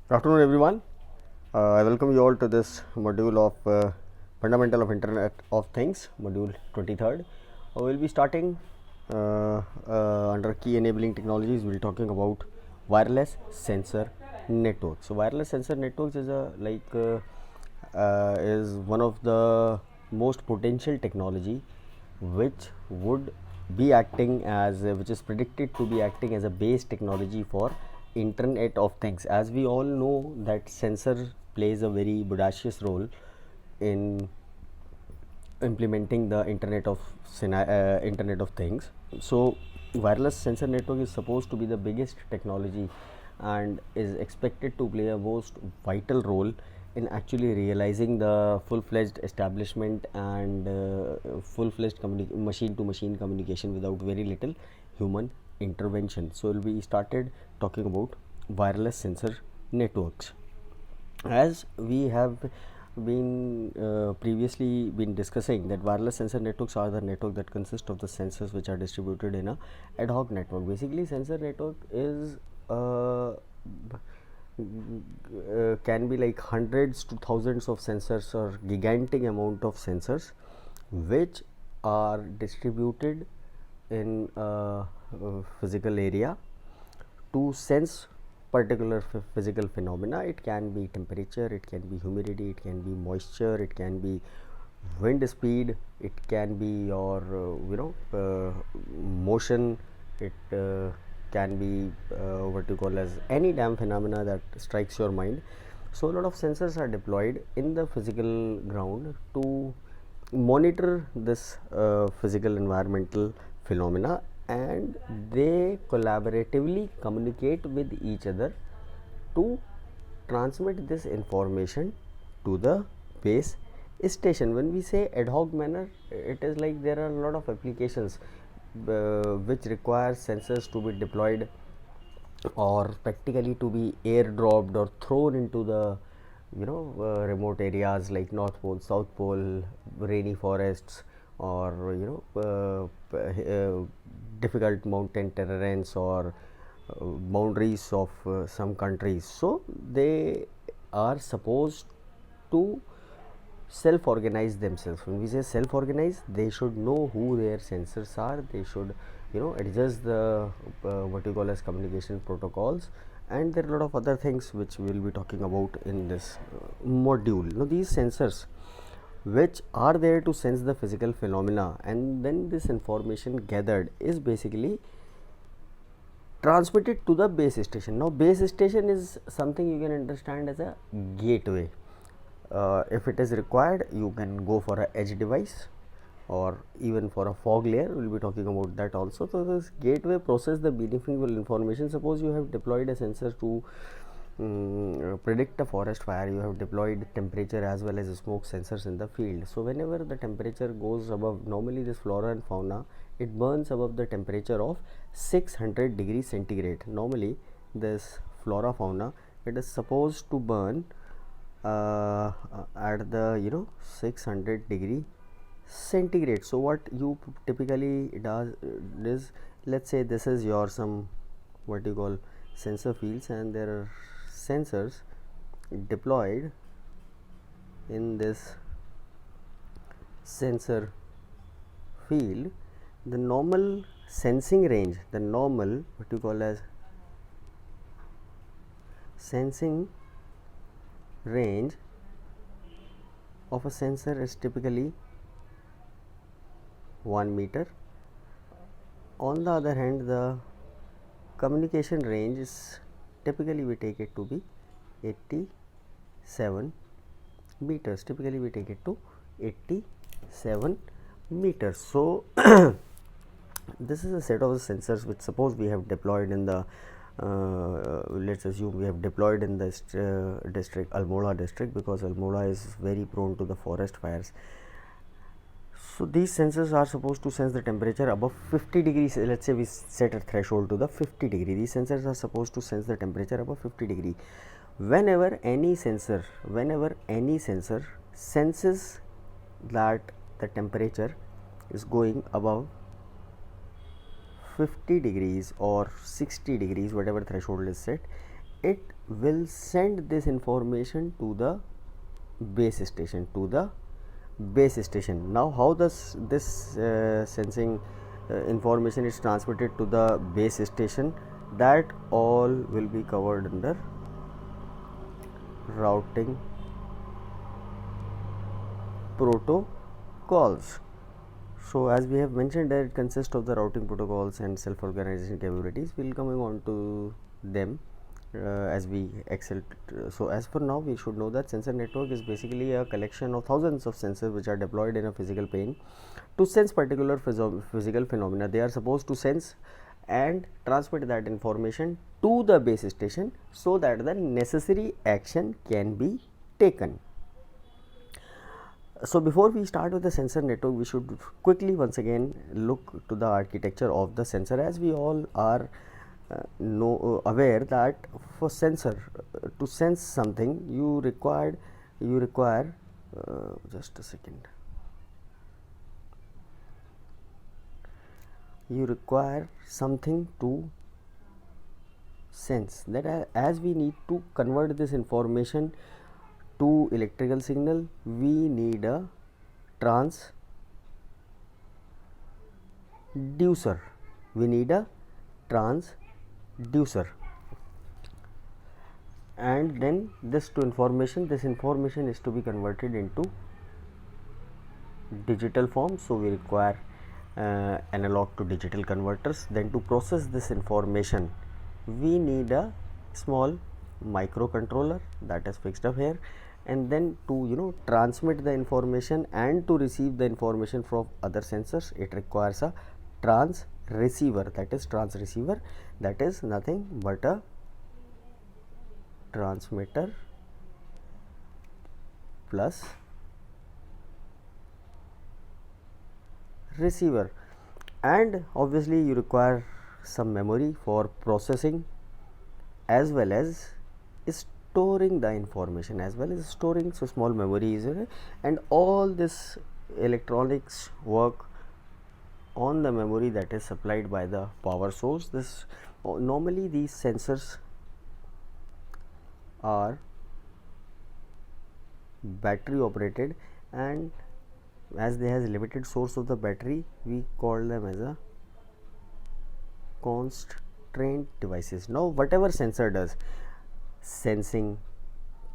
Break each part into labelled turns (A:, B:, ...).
A: Good afternoon, everyone. I welcome you all to this module of Fundamental of Internet of Things, module 23rd. We'll be starting under key enabling technologies. We'll be talking about wireless sensor network. So, wireless sensor networks is one of the most potential technology which would be acting as which is predicted to be acting as a base technology for internet of things. As we all know that sensor plays a very bodacious role in implementing the internet of things. So wireless sensor network is supposed to be the biggest technology and is expected to play a most vital role in actually realizing the full-fledged establishment and full-fledged machine to machine communication without very little human intervention. So we started talking about wireless sensor networks. As we have been previously been discussing that wireless sensor networks are the network that consist of the sensors which are distributed in a ad hoc network. Basically sensor network is can be like hundreds to thousands of sensors or gigantic amount of sensors which are distributed in a physical area to sense particular physical phenomena. It can be temperature, it can be humidity, it can be moisture, it can be wind speed, it can be your motion, it can be what you call as any damn phenomena that strikes your mind. So a lot of sensors are deployed in the physical ground to monitor this physical environmental phenomena, and they collaboratively communicate with each other to transmit this information to the base station. When we say ad hoc manner, it is like there are a lot of applications which require sensors to be deployed or practically to be airdropped or thrown into the remote areas like North Pole, South Pole, rainy forests, or difficult mountain terrains or boundaries of some countries. So they are supposed to self organize themselves. When we say self organize, they should know who their sensors are, they should adjust the what you call as communication protocols, and there are a lot of other things which we will be talking about in this module. Now these sensors which are there to sense the physical phenomena, and then this information gathered is basically transmitted to the base station. Now base station is something you can understand as a gateway. If it is required, you can go for a edge device or even for a fog layer. We will be talking about that also. So this gateway process the meaningful information. Suppose you have deployed a sensor to predict a forest fire. You have deployed temperature as well as smoke sensors in the field. So whenever the temperature goes above, normally this flora and fauna, it burns above the temperature of 600 degrees centigrade. Normally this flora fauna, it is supposed to burn at the 600 degree centigrade. So what you typically does is, let's say this is your some what you call sensor fields, and there are sensors deployed in this sensor field. The normal sensing range, the normal what you call as sensing range of a sensor is typically 1 meter. On the other hand, the communication range is typically we take it to be 87 meters. Typically we take it to 87 meters. So this is a set of sensors which suppose we have deployed in the let's assume we have deployed in this district, Almora district, because Almora is very prone to the forest fires. So these sensors are supposed to sense the temperature above 50 degrees. Let's say we set a threshold to the 50 degree. These sensors are supposed to sense the temperature above 50 degree. Whenever any sensor senses that the temperature is going above 50 degrees or 60 degrees, whatever threshold is set, it will send this information to the base station, now how does this sensing information is transmitted to the base station? That all will be covered under routing protocols. So as we have mentioned that it consists of the routing protocols and self-organization capabilities. We'll coming on to them as we excel. So as for now, we should know that sensor network is basically a collection of thousands of sensors which are deployed in a physical plane to sense particular physical phenomena. They are supposed to sense and transmit that information to the base station so that the necessary action can be taken. So before we start with the sensor network, we should quickly once again look to the architecture of the sensor. As we all are aware that for sensor to sense something, you require just a second, you require something to sense. That as we need to convert this information to electrical signal, we need a transducer. And then this information is to be converted into digital form. So we require analog to digital converters. Then to process this information, we need a small microcontroller that is fixed up here, and then to transmit the information and to receive the information from other sensors, it requires a transceiver. That is nothing but a transmitter plus receiver. And obviously you require some memory for processing as well as storing the information, so small memory is there, and all this electronics work on the memory that is supplied by the power source. This normally these sensors are battery operated, and as they has limited source of the battery, we call them as a constraint devices. Now whatever sensor does, sensing,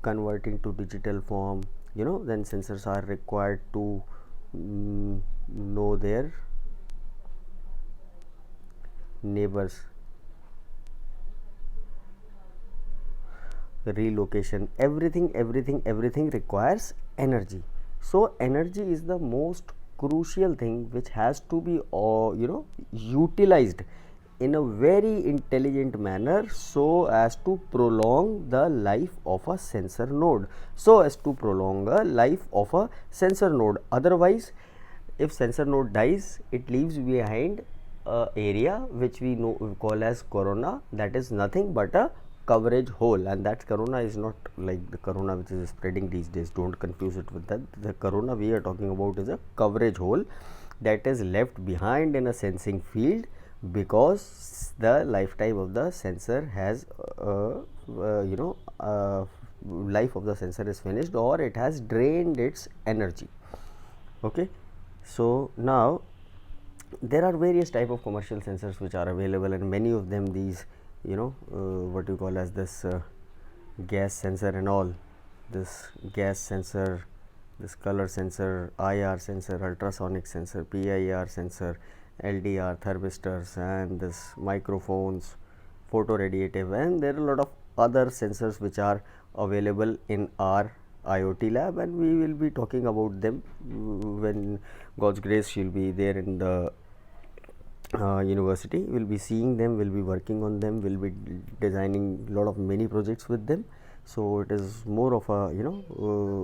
A: converting to digital form, then sensors are required to know their neighbors, relocation, everything requires energy. So energy is the most crucial thing which has to be utilized in a very intelligent manner so as to prolong the life of a sensor node. Otherwise, if sensor node dies, it leaves behind a area which we call as corona, that is nothing but a coverage hole. And that corona is not like the corona which is spreading these days, don't confuse it with that. The corona we are talking about is a coverage hole that is left behind in a sensing field because the lifetime of the sensor has life of the sensor is finished, or it has drained its energy. Okay, so now there are various type of commercial sensors which are available, and many of them these what you call as this gas sensor and all, this gas sensor, this color sensor, IR sensor, ultrasonic sensor, PIR sensor, LDR thermistors, and this microphones, photoradiative, and there are a lot of other sensors which are available in our IoT lab, and we will be talking about them when God's grace she'll be there in the university. We'll be seeing them, we'll be working on them, we'll be designing a lot of many projects with them. So it is more of a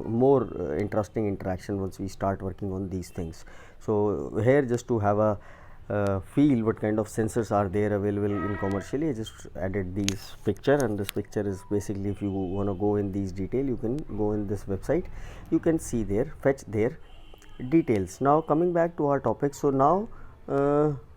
A: more interesting interaction once we start working on these things. So here, just to have a feel what kind of sensors are there available in commercially, I just added these picture, and this picture is basically, if you want to go in these detail, you can go in this website, you can see there, fetch their details. Now coming back to our topic, so now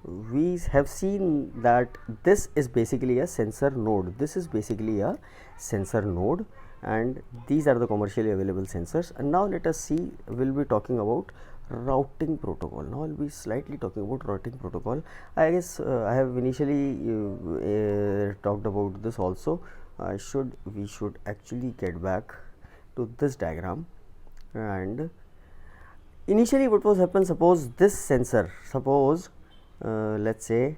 A: we have seen that this is basically a sensor node. This is basically a sensor node, and these are the commercially available sensors. And now let us see, we'll be talking about routing protocol. Now I'll be slightly talking about routing protocol. I guess I have initially talked about this also. We should actually get back to this diagram. And initially what was happen, suppose this sensor, suppose let's say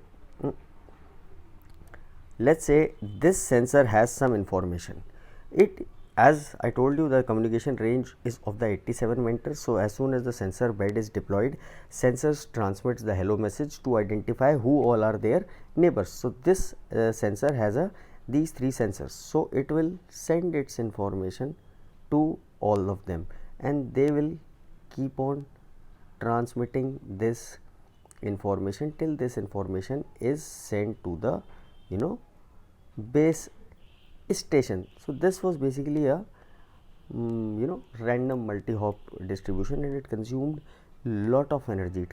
A: this sensor has some information. It, as I told you, the communication range is of the 87 meters. So as soon as the sensor bed is deployed, sensors transmits the hello message to identify who all are their neighbors. So this sensor has these three sensors, so it will send its information to all of them, and they will keep on transmitting this information till this information is sent to the base station. So this was basically a random multi-hop distribution, and it consumed lot of energy.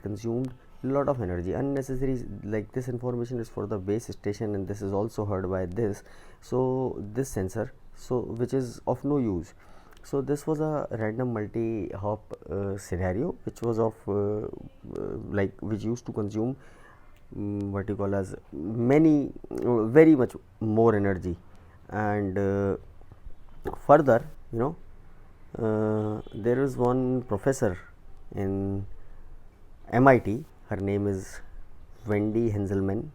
A: Unnecessary, like this information is for the base station, and this is also heard by this. So this sensor, so which is of no use. So this was a random multi-hop scenario, which was of which used to consume what you call as many very much more energy. And further, there is one professor in MIT. Her name is Wendy Henselman.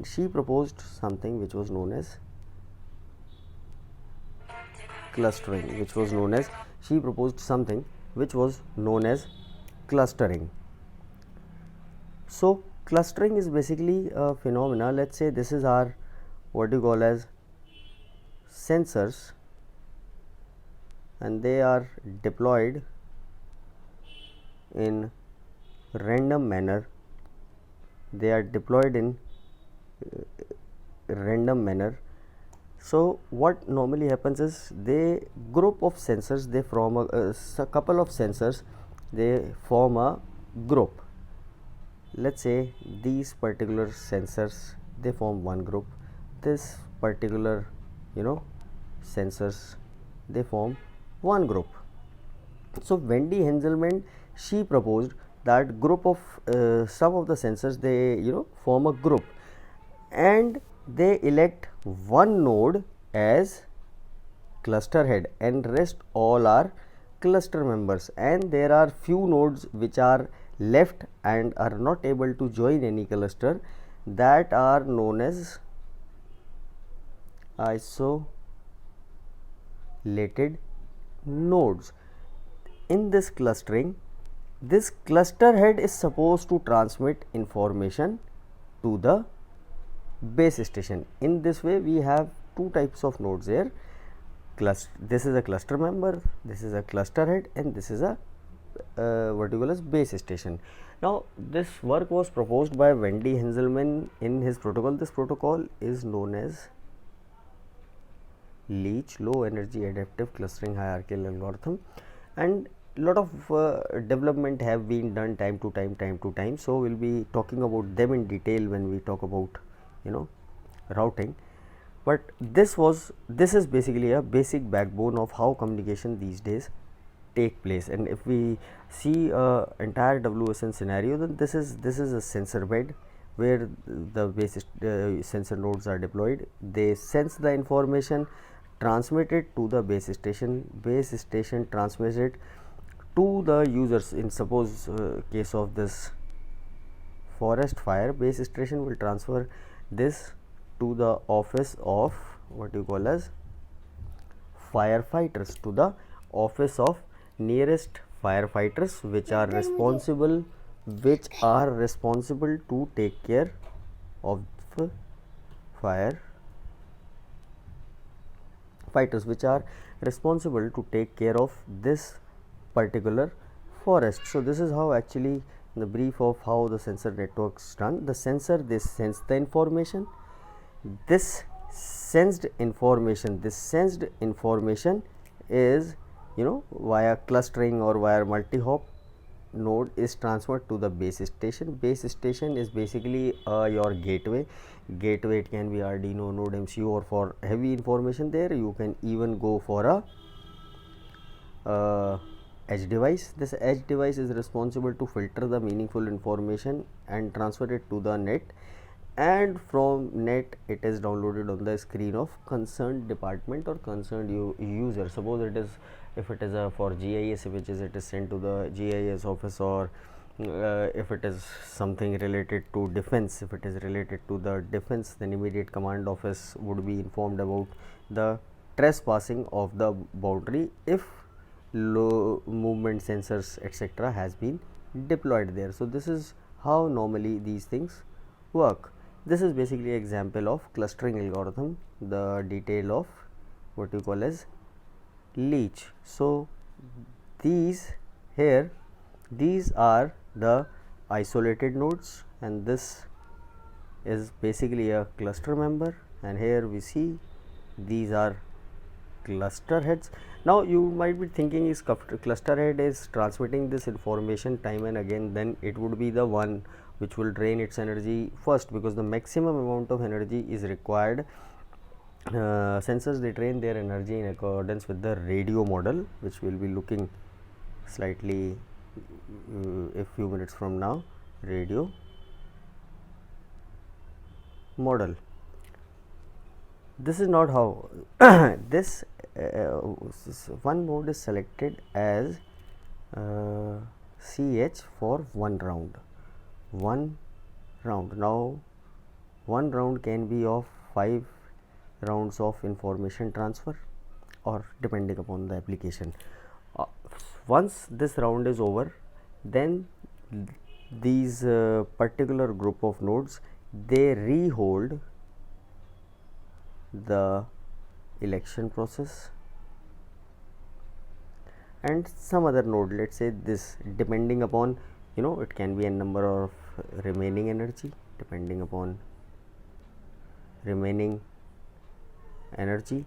A: She proposed something which was known as clustering. She proposed something which was known as clustering. So clustering is basically a phenomena. Let's say this is our what you call as sensors, and they are deployed in random manner. So what normally happens is, they group of sensors, they form a couple of sensors, they form a group. Let's say these particular sensors, they form one group. This particular sensors, they form one group. So Wendy Henselman, she proposed that group of some of the sensors, they form a group, and they elect one node as cluster head, and rest all are cluster members. And there are few nodes which are left and are not able to join any cluster, that are known as isolated nodes. In this clustering, this cluster head is supposed to transmit information to the base station. In this way, we have two types of nodes here. This is a cluster member, this is a cluster head, and this is a what you call as base station. Now this work was proposed by Wendy Henselman in his protocol. This protocol is known as Leach low energy adaptive clustering hierarchical algorithm, and lot of development have been done time to time. So we'll be talking about them in detail when we talk about routing. But this is basically a basic backbone of how communication these days take place. And if we see entire WSN scenario, then this is a sensor bed where the base sensor nodes are deployed. They sense the information, transmit it to the base station transmits it to the users. In suppose case of this forest fire, base station will transfer this to the office of what you call as firefighters, to the office of nearest firefighters, which are responsible to take care of fire fighters, which are responsible to take care of this particular forest. So this is how actually the brief of how the sensor networks run. The sensor, they sense the information. This sensed information is via clustering or via multi-hop node is transferred to the base station. Base station is basically your gateway. Gateway, it can be Arduino, Node MCU, or for heavy information there you can even go for a edge device. This edge device is responsible to filter the meaningful information and transfer it to the net, and from net it is downloaded on the screen of concerned department or concerned user. Suppose it is, if it is for GIS, which is, it is sent to the GIS office, or if it is something related to defense, if it is related to the defense, then immediate command office would be informed about the trespassing of the boundary if low movement sensors etc has been deployed there. So this is how normally these things work. This is basically example of clustering algorithm, the detail of what you call as leech. So these here, these are the isolated nodes, and this is basically a cluster member, and here we see these are cluster heads. Now you might be thinking, is cluster head is transmitting this information time and again, then it would be the one which will drain its energy first, because the maximum amount of energy is required. Sensors, they drain their energy in accordance with the radio model, which we will be looking slightly a few minutes from now. Radio model. This is not how this one mode is selected as CH for one round. Now one round can be of 5 rounds of information transfer, or depending upon the application. Once this round is over, then these particular group of nodes, they rehold the election process, and some other node, let's say this, depending upon, it can be a number of remaining energy, depending upon remaining energy,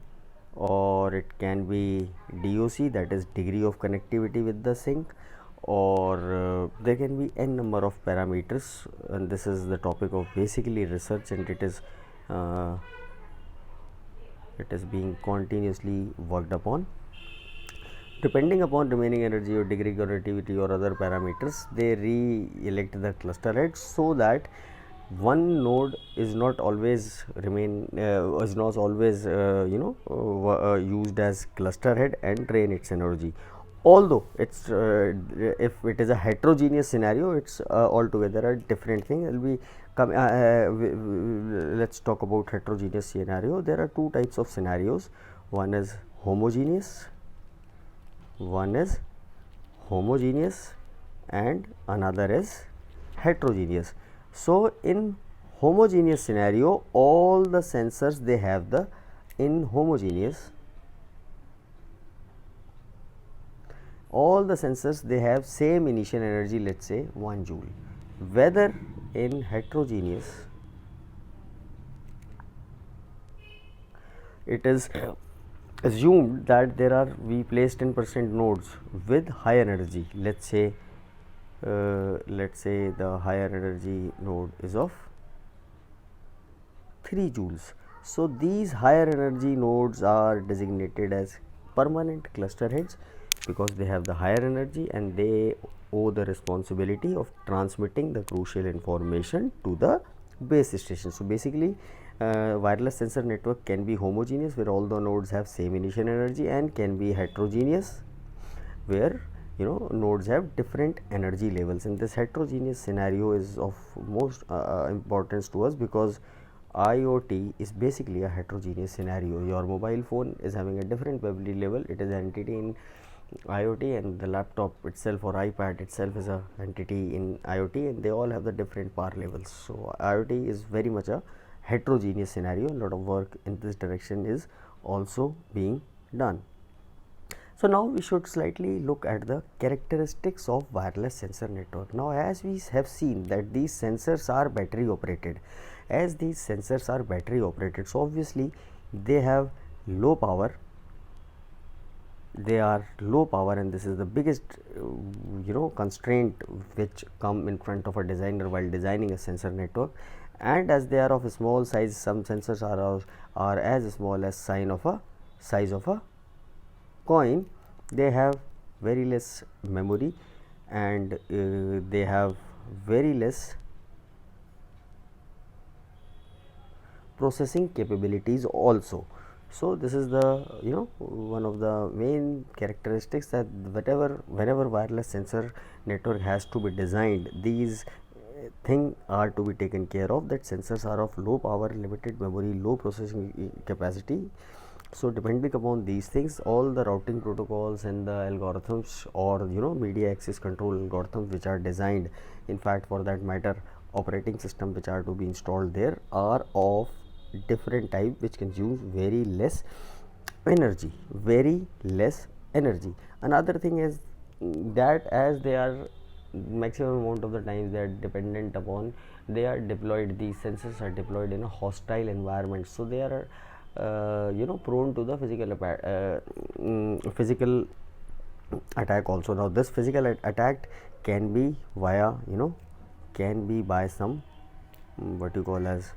A: or it can be DOC, that is degree of connectivity with the sink, or there can be n number of parameters, and this is the topic of basically research, and it is being continuously worked upon. Depending upon remaining energy or degree conductivity or other parameters, they re-elect the cluster head, so that one node is not always used as cluster head and drain its energy. Although it's if it is a heterogeneous scenario, it's altogether a different thing. It will be let's talk about heterogeneous scenario. There are two types of scenarios. One is homogeneous, and another is heterogeneous. So in homogeneous scenario, all the sensors, they have the, in homogeneous, all the sensors, they have same initial energy, let's say 1 joule. Whether in heterogeneous, it is assumed that there are, we place 10% nodes with higher energy. Let's say the higher energy node is of 3 joules. So these higher energy nodes are designated as permanent cluster heads, because they have the higher energy and they owe the responsibility of transmitting the crucial information to the base station. So basically wireless sensor network can be homogeneous, where all the nodes have same initial energy, and can be heterogeneous, where nodes have different energy levels. And this heterogeneous scenario is of most importance to us, because IoT is basically a heterogeneous scenario. Your mobile phone is having a different Webley level, it is an entity in IoT, and the laptop itself or iPad itself is a entity in IoT, and they all have the different power levels. So IoT is very much a heterogeneous scenario. A lot of work in this direction is also being done. So now we should slightly look at the characteristics of wireless sensor network. Now as we have seen that these sensors are battery operated, so obviously they have low power, they are low power, and this is the biggest constraint which come in front of a designer while designing a sensor network. And as they are of a small size, some sensors are as small as size of a coin. They have very less memory, and they have very less processing capabilities also. So this is the one of the main characteristics, that whenever wireless sensor network has to be designed, these thing are to be taken care of, that sensors are of low power, limited memory, low processing capacity. So depending upon these things, all the routing protocols and the algorithms, or media access control algorithms which are designed, in fact for that matter operating system which are to be installed there, are of different type which consumes very less energy. Another thing is that as they are maximum amount of the times they are dependent upon, these sensors are deployed in a hostile environment, so they are prone to the physical attack also. Now this physical attack can be via can be by some what you call as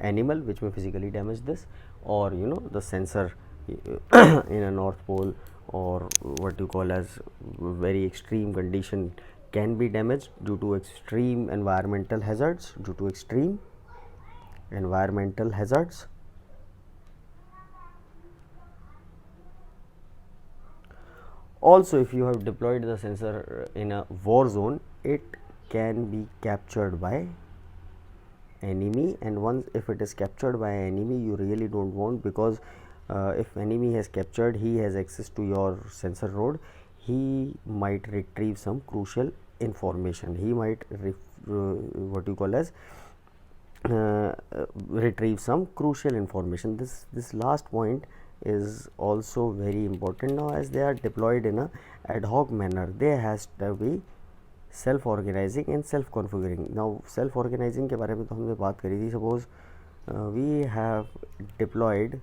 A: animal which may physically damage this, or the sensor in a north pole, or what you call as very extreme condition can be damaged due to extreme environmental hazards. Also, if you have deployed the sensor in a war zone, it can be captured by enemy, and once if it is captured by enemy, you really don't want, because if enemy has captured, he has access to your sensor node, he might retrieve some crucial information, he might what you call as retrieve some crucial information. This last point is also very important. Now as they are deployed in a ad hoc manner, they has to be self organising and self configuring. Now self organising के बारे में तो हमने बात करी थी. Suppose we have deployed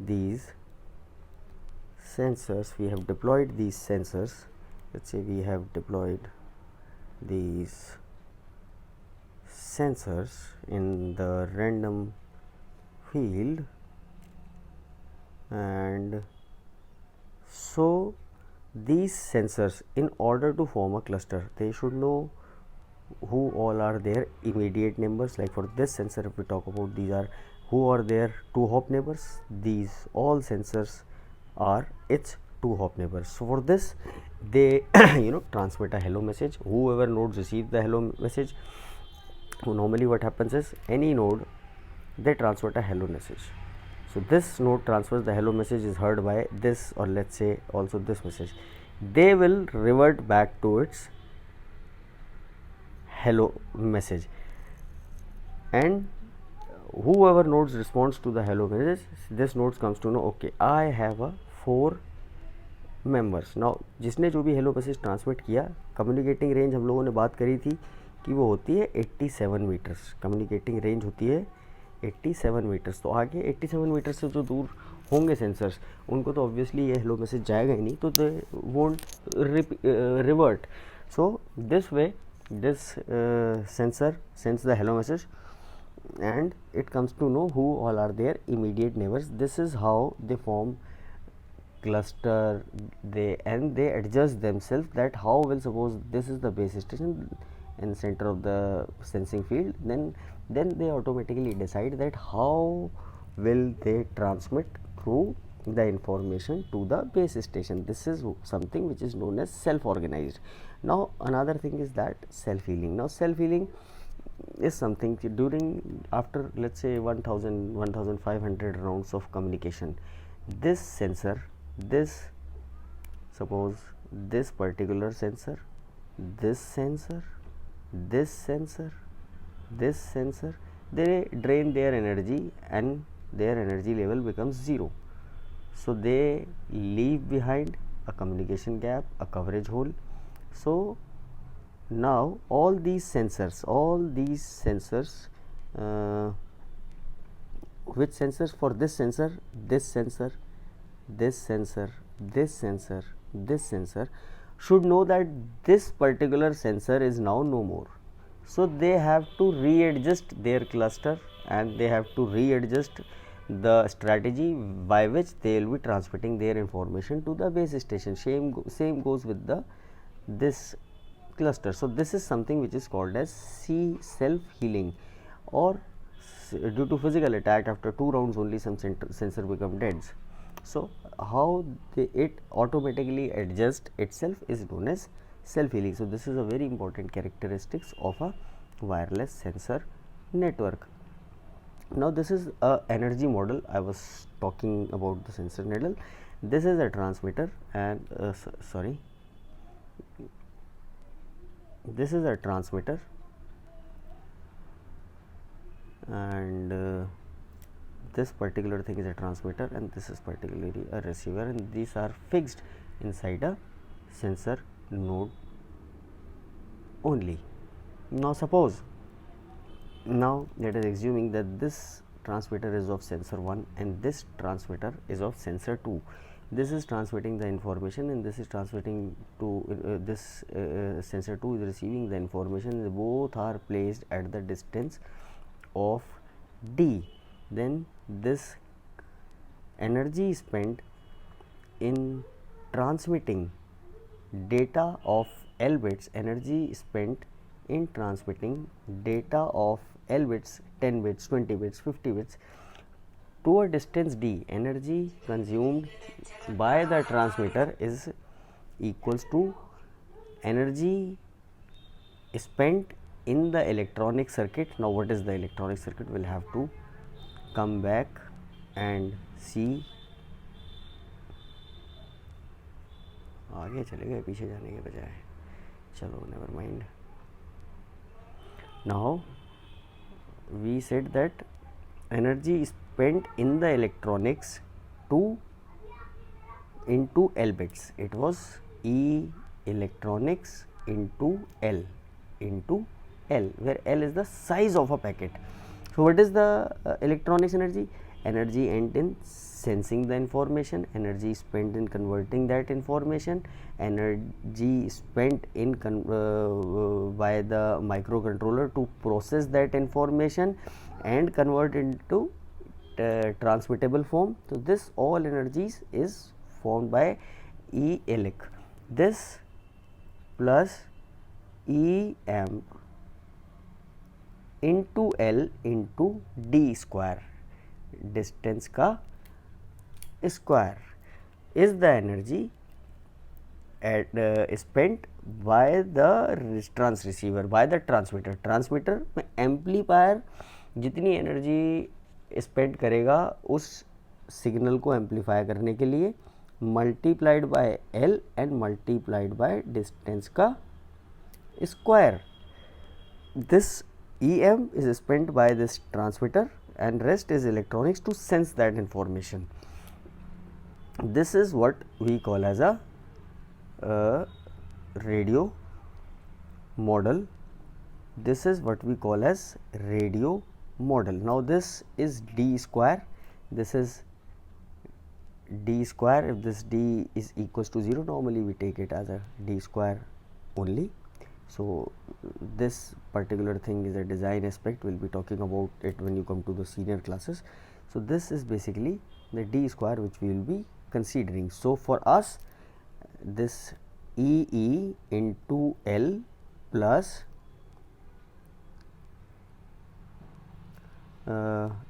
A: these sensors, let's say we have deployed these sensors in the random field, and so these sensors, in order to form a cluster, they should know who all are their immediate neighbors. Like for this sensor, if we talk about, these are who are their 2 hop neighbors. These all sensors are its 2 hop neighbors. So for this they transmit a hello message. Whoever nodes receive the hello message, normally what happens is, any node, they transmit a hello message. So this node transfers the hello message, is heard by this, or let's say also this message. They will revert back to its hello message, and whoever nodes responds to the hello message, this node comes to know, okay, I have a 4 members. Now जिसने जो भी hello message transmit किया, communicating range हम लोगों ने बात करी थी कि वो होती है 87 मीटर्स. कम्युनिकेटिंग रेंज होती है 87 मीटर्स. तो आगे 87 मीटर से जो दूर होंगे सेंसर्स, उनको तो ऑब्वियसली ये हेलो मैसेज जाएगा ही नहीं, तो they won't revert. So this way this sensor sends the hello message, and it comes to know who all are their immediate neighbors. This is how they form cluster. They adjust themselves, that how will, suppose this is the base station in center of the sensing field, then they automatically decide that how will they transmit through the information to the base station. This is something which is known as self organized. Now another thing is that self healing. Now self healing is something during, after let's say 1500 rounds of communication, this sensor, suppose this particular sensor, this sensor, they drain their energy, and their energy level becomes 0. So they leave behind a communication gap, a coverage hole. So now all these sensors which sensors? For this sensor, this sensor, this sensor, this sensor, this sensor should know that this particular sensor is now no more. So they have to readjust their cluster and they have to readjust the strategy by which they will be transmitting their information to the base station. Same goes with the this cluster. So this is something which is called as self healing, or due to physical attack after 2 rounds only some sensor become dead. So how it automatically adjusts itself is known as self healing. So this is a very important characteristics of a wireless sensor network. Now this is a energy model. I was talking about the sensor model. This is a transmitter and this is a transmitter and this particular thing is a transmitter and this is particularly a receiver, and these are fixed inside a sensor node only. Now suppose, now let us assuming that this transmitter is of sensor 1 and this transmitter is of sensor 2. This is transmitting the information and this is transmitting to sensor 2 is receiving the information. Both are placed at the distance of d. Then this energy spent in transmitting data of L bits, energy spent in transmitting data of L bits, 10 bits, 20 bits, 50 bits to a distance d, energy consumed by the transmitter is equals to energy spent in the electronic circuit. Now what is the electronic circuit? We will have to come back and see. आगे चले गए पीछे जाने के बजाय, चलो never mind. Now we said that energy spent in the electronics into L bits. It was E electronics into L, where L is the size of a packet. So what is the electronics energy? Energy spent in sensing the information, energy spent in converting that information, energy spent in by the microcontroller to process that information and convert into transmittable form. So this all energies is formed by E elec. This plus E amp into L into D square, distance का square, is the energy spent by the receiver, by the transmitter. Transmitter में amplifier जितनी energy spend करेगा उस signal को amplify करने के लिए, multiplied by L and multiplied by distance का square. This EM is spent by this transmitter and rest is electronics to sense that information. This is what we call as a radio model. This is what we call as radio model. Now this is D square, this is D square. If this D is equals to 0, normally we take it as a D square only. So this particular thing is a design aspect. We will be talking about it when you come to the senior classes. So this is basically the D square which we will be considering. So for us, this EE into L plus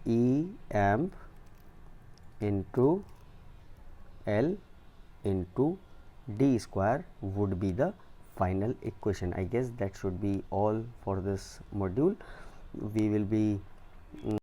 A: E amp into L into D square would be the final equation. I guess that should be all for this module. We will be